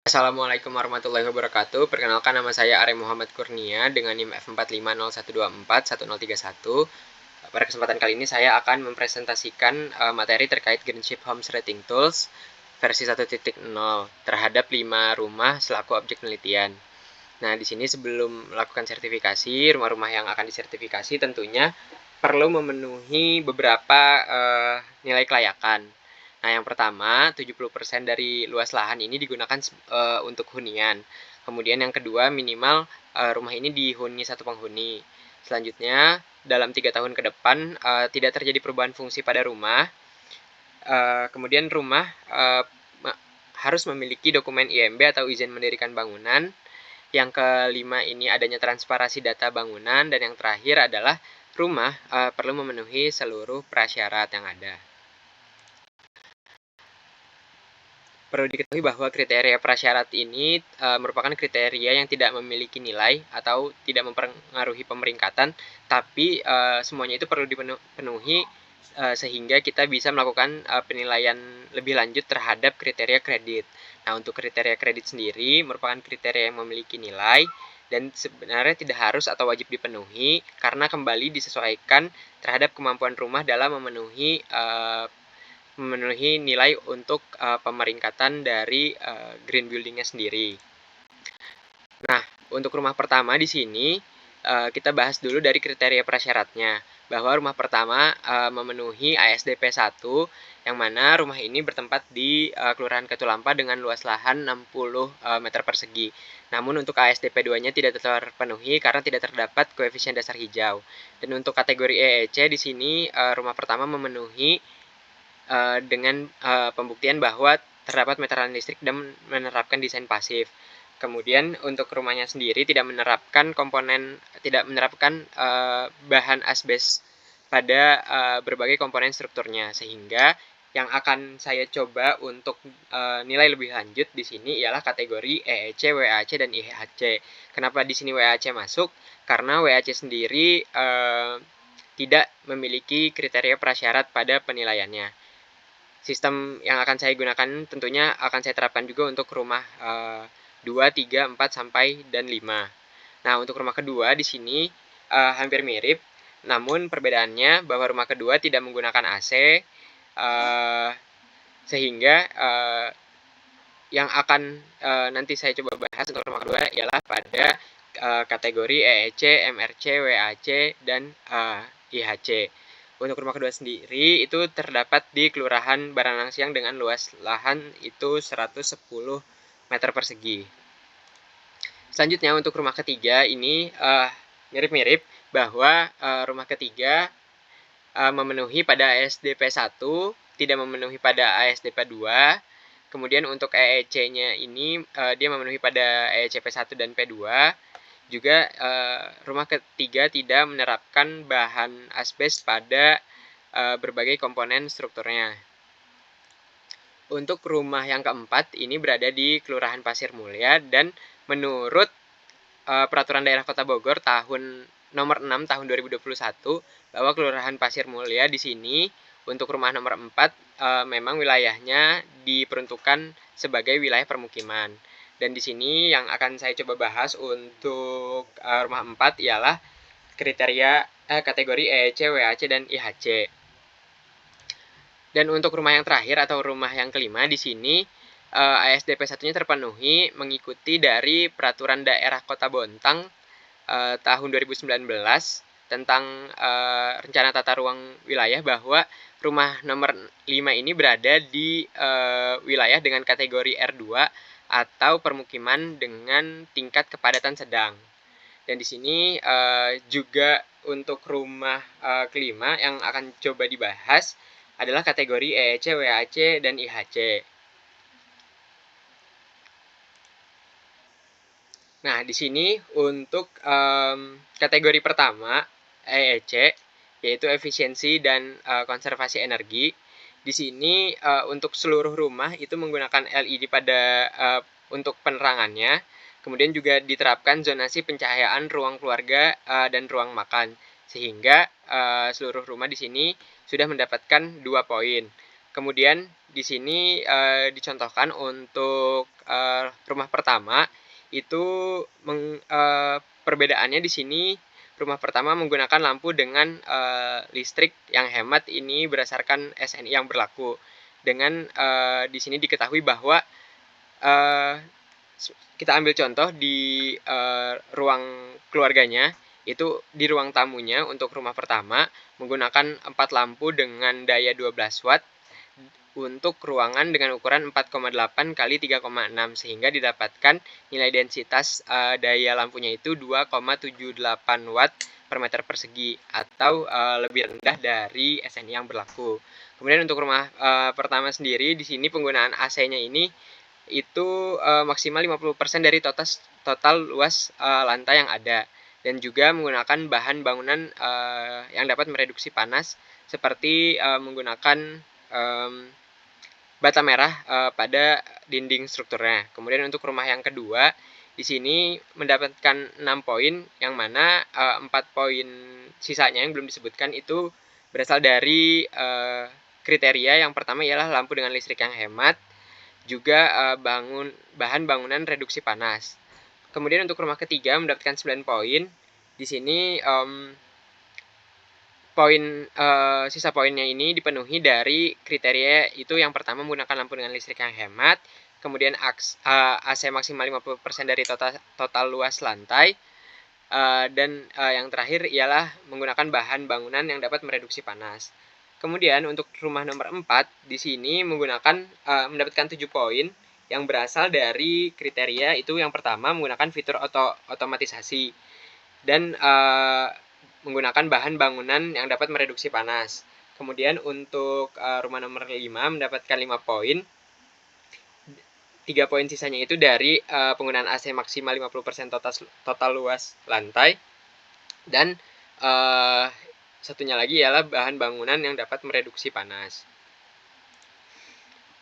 Assalamualaikum warahmatullahi wabarakatuh. Perkenalkan, nama saya Arya Muhammad Kurnia dengan NIM F4501241031. Pada kesempatan kali ini saya akan mempresentasikan materi terkait Greenship Homes Rating Tools versi 1.0 terhadap 5 rumah selaku objek penelitian. Nah, di sini sebelum melakukan sertifikasi, rumah-rumah yang akan disertifikasi tentunya perlu memenuhi beberapa nilai kelayakan. Nah, yang pertama, 70% dari luas lahan ini digunakan untuk hunian. Kemudian yang kedua, minimal rumah ini dihuni satu penghuni. Selanjutnya, dalam 3 tahun ke depan tidak terjadi perubahan fungsi pada rumah. Kemudian rumah harus memiliki dokumen IMB atau izin mendirikan bangunan. Yang kelima ini adanya transparansi data bangunan. Dan yang terakhir adalah rumah perlu memenuhi seluruh prasyarat yang ada. Perlu diketahui bahwa kriteria prasyarat ini merupakan kriteria yang tidak memiliki nilai atau tidak mempengaruhi pemeringkatan, tapi semuanya itu perlu dipenuhi sehingga kita bisa melakukan penilaian lebih lanjut terhadap kriteria kredit. Nah, untuk kriteria kredit sendiri merupakan kriteria yang memiliki nilai dan sebenarnya tidak harus atau wajib dipenuhi karena kembali disesuaikan terhadap kemampuan rumah dalam memenuhi nilai untuk pemeringkatan dari green buildingnya sendiri. Nah, untuk rumah pertama di sini kita bahas dulu dari kriteria prasyaratnya, bahwa rumah pertama memenuhi ASDP 1, yang mana rumah ini bertempat di Kelurahan Katulampa dengan luas lahan 60 meter persegi. Namun untuk ASDP 2-nya tidak terpenuhi karena tidak terdapat koefisien dasar hijau. Dan untuk kategori EEC di sini rumah pertama memenuhi dengan pembuktian bahwa terdapat meteran listrik dan menerapkan desain pasif. Kemudian untuk rumahnya sendiri tidak menerapkan bahan asbes pada berbagai komponen strukturnya, sehingga yang akan saya coba untuk nilai lebih lanjut di sini ialah kategori EEC, WAC, dan IHC. Kenapa di sini WAC masuk? Karena WAC sendiri tidak memiliki kriteria prasyarat pada penilaiannya. Sistem yang akan saya gunakan tentunya akan saya terapkan juga untuk rumah 2, 3, 4, sampai dan 5. Nah, untuk rumah kedua di sini hampir mirip, namun perbedaannya bahwa rumah kedua tidak menggunakan AC, sehingga yang akan nanti saya coba bahas untuk rumah kedua ialah pada kategori EEC, MRC, WAC, dan IHC. Untuk rumah kedua sendiri itu terdapat di Kelurahan Baranang Siang dengan luas lahan itu 110 meter persegi. Selanjutnya untuk rumah ketiga ini mirip-mirip bahwa rumah ketiga memenuhi pada ASDP 1, tidak memenuhi pada ASDP 2. Kemudian untuk EEC-nya ini dia memenuhi pada EEC P1 dan P2. Juga rumah ketiga tidak menerapkan bahan asbes pada berbagai komponen strukturnya. Untuk rumah yang keempat ini berada di Kelurahan Pasir Mulia dan menurut Peraturan Daerah Kota Bogor tahun nomor 6 tahun 2021 bahwa Kelurahan Pasir Mulia di sini untuk rumah nomor 4 memang wilayahnya diperuntukkan sebagai wilayah permukiman. Dan di sini yang akan saya coba bahas untuk rumah 4 ialah kriteria kategori EEC, WAC, dan IHC. Dan untuk rumah yang terakhir atau rumah yang kelima di sini ASDP 1-nya terpenuhi mengikuti dari Peraturan Daerah Kota Bontang tahun 2019 tentang rencana tata ruang wilayah, bahwa rumah nomor 5 ini berada di wilayah dengan kategori R2 atau permukiman dengan tingkat kepadatan sedang. Dan di sini juga untuk rumah kelima yang akan coba dibahas adalah kategori EEC, WAC, dan IHC. Nah, di sini untuk kategori pertama EEC, yaitu efisiensi dan konservasi energi. Di sini untuk seluruh rumah itu menggunakan LED pada untuk penerangannya. Kemudian juga diterapkan zonasi pencahayaan ruang keluarga dan ruang makan, sehingga seluruh rumah di sini sudah mendapatkan 2 poin. Kemudian di sini dicontohkan untuk rumah pertama itu perbedaannya di sini rumah pertama menggunakan lampu dengan listrik yang hemat ini berdasarkan SNI yang berlaku. Dengan di sini diketahui bahwa kita ambil contoh di ruang keluarganya, itu di ruang tamunya untuk rumah pertama menggunakan 4 lampu dengan daya 12 watt untuk ruangan dengan ukuran 4,8 kali 3,6 sehingga didapatkan nilai densitas daya lampunya itu 2,78 watt per meter persegi atau lebih rendah dari SNI yang berlaku. Kemudian untuk rumah pertama sendiri di sini penggunaan AC-nya ini itu maksimal 50% dari total luas lantai yang ada dan juga menggunakan bahan bangunan yang dapat mereduksi panas seperti menggunakan bata merah pada dinding strukturnya. Kemudian untuk rumah yang kedua, di sini mendapatkan 6 poin, yang mana 4 poin sisanya yang belum disebutkan itu berasal dari kriteria. Yang pertama ialah lampu dengan listrik yang hemat, juga bahan bangunan reduksi panas. Kemudian untuk rumah ketiga mendapatkan 9 poin. Di sini sisa poinnya ini dipenuhi dari kriteria itu. Yang pertama menggunakan lampu dengan listrik yang hemat, kemudian AC maksimal 50% dari total luas lantai, dan yang terakhir ialah menggunakan bahan bangunan yang dapat mereduksi panas. Kemudian untuk rumah nomor 4 di sini mendapatkan 7 poin yang berasal dari kriteria itu. Yang pertama menggunakan fitur otomatisasi dan menggunakan bahan bangunan yang dapat mereduksi panas. Kemudian untuk rumah nomor 5 mendapatkan 5 poin. 3 poin sisanya itu dari penggunaan AC maksimal 50% total luas lantai. Dan satunya lagi ialah bahan bangunan yang dapat mereduksi panas.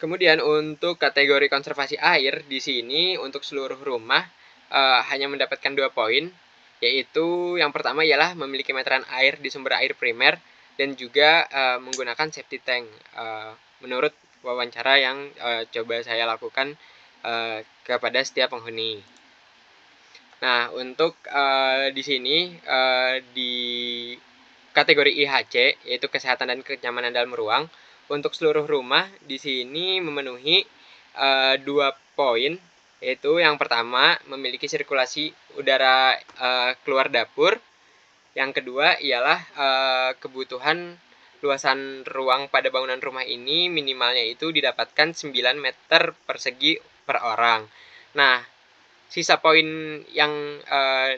Kemudian untuk kategori konservasi air di sini untuk seluruh rumah hanya mendapatkan 2 poin. Yaitu yang pertama ialah memiliki meteran air di sumber air primer dan juga menggunakan septic tank menurut wawancara yang coba saya lakukan kepada setiap penghuni. Nah, untuk di sini di kategori IHC yaitu kesehatan dan kenyamanan dalam ruang, untuk seluruh rumah di sini memenuhi 2 poin. Yaitu yang pertama memiliki sirkulasi udara keluar dapur. Yang kedua ialah kebutuhan luasan ruang pada bangunan rumah ini minimalnya itu didapatkan 9 meter persegi per orang. Nah, sisa poin yang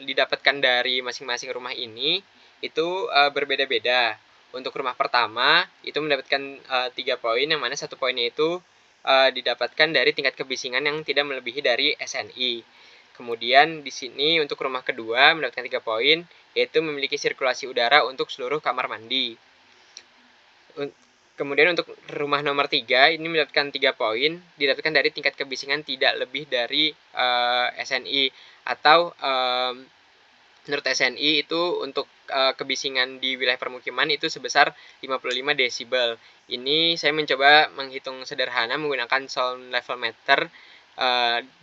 didapatkan dari masing-masing rumah ini itu berbeda-beda. Untuk rumah pertama itu mendapatkan 3 poin, yang mana 1 poinnya itu didapatkan dari tingkat kebisingan yang tidak melebihi dari SNI. Kemudian di sini untuk rumah kedua mendapatkan 3 poin, yaitu memiliki sirkulasi udara untuk seluruh kamar mandi. Kemudian untuk rumah nomor 3 ini mendapatkan 3 poin, didapatkan dari tingkat kebisingan tidak lebih dari SNI atau menurut SNI itu untuk kebisingan di wilayah permukiman itu sebesar 55 desibel. Ini saya mencoba menghitung sederhana menggunakan sound level meter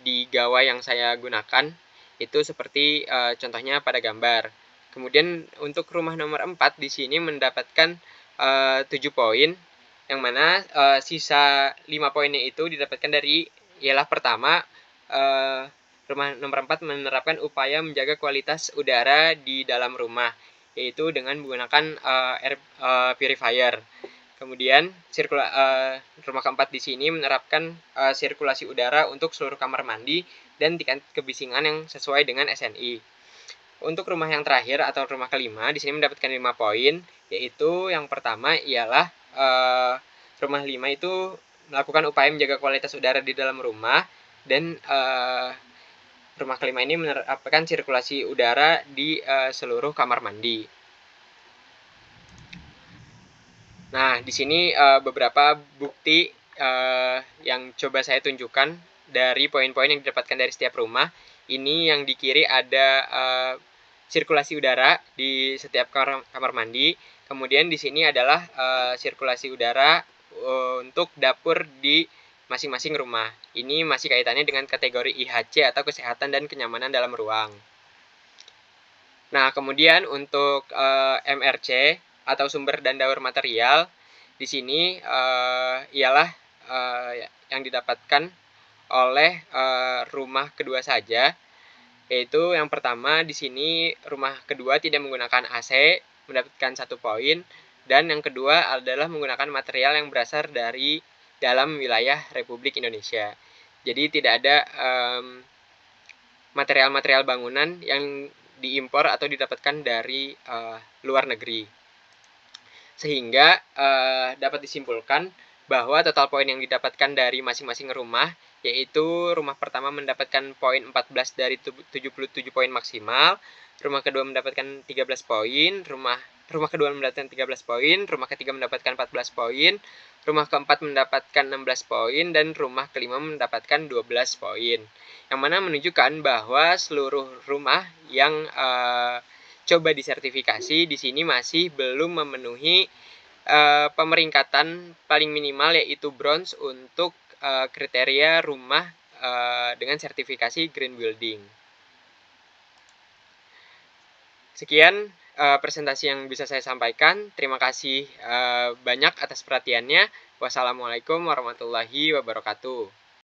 di gawai yang saya gunakan. Itu seperti contohnya pada gambar. Kemudian untuk rumah nomor 4 di sini mendapatkan 7 poin, yang mana sisa 5 poinnya itu didapatkan dari ialah pertama rumah nomor 4 menerapkan upaya menjaga kualitas udara di dalam rumah, yaitu dengan menggunakan air purifier. Kemudian rumah keempat di sini menerapkan sirkulasi udara untuk seluruh kamar mandi dan tingkat kebisingan yang sesuai dengan SNI. Untuk rumah yang terakhir atau rumah kelima di sini mendapatkan 5 poin, yaitu yang pertama ialah rumah 5 itu melakukan upaya menjaga kualitas udara di dalam rumah, dan rumah kelima ini menerapkan sirkulasi udara di seluruh kamar mandi. Nah, di sini beberapa bukti yang coba saya tunjukkan dari poin-poin yang didapatkan dari setiap rumah. Ini yang di kiri ada sirkulasi udara di setiap kamar mandi. Kemudian di sini adalah sirkulasi udara untuk dapur di masing-masing rumah. Ini masih kaitannya dengan kategori IHC atau kesehatan dan kenyamanan dalam ruang. Nah, kemudian untuk MRC atau sumber dan daur material, di sini ialah yang didapatkan oleh rumah kedua saja, yaitu yang pertama di sini rumah kedua tidak menggunakan AC, mendapatkan 1 poin, dan yang kedua adalah menggunakan material yang berasal dari dalam wilayah Republik Indonesia. Jadi tidak ada material-material bangunan yang diimpor atau didapatkan dari luar negeri. Sehingga dapat disimpulkan bahwa total poin yang didapatkan dari masing-masing rumah, yaitu rumah pertama mendapatkan poin 14 dari 77 poin maksimal, rumah kedua mendapatkan 13 poin, rumah kedua mendapatkan 13 poin, rumah ketiga mendapatkan 14 poin, rumah keempat mendapatkan 16 poin, dan rumah kelima mendapatkan 12 poin. Yang mana menunjukkan bahwa seluruh rumah yang coba disertifikasi di sini masih belum memenuhi pemeringkatan paling minimal, yaitu bronze untuk kriteria rumah dengan sertifikasi green building. Sekian presentasi yang bisa saya sampaikan. Terima kasih banyak atas perhatiannya. Wassalamualaikum warahmatullahi wabarakatuh.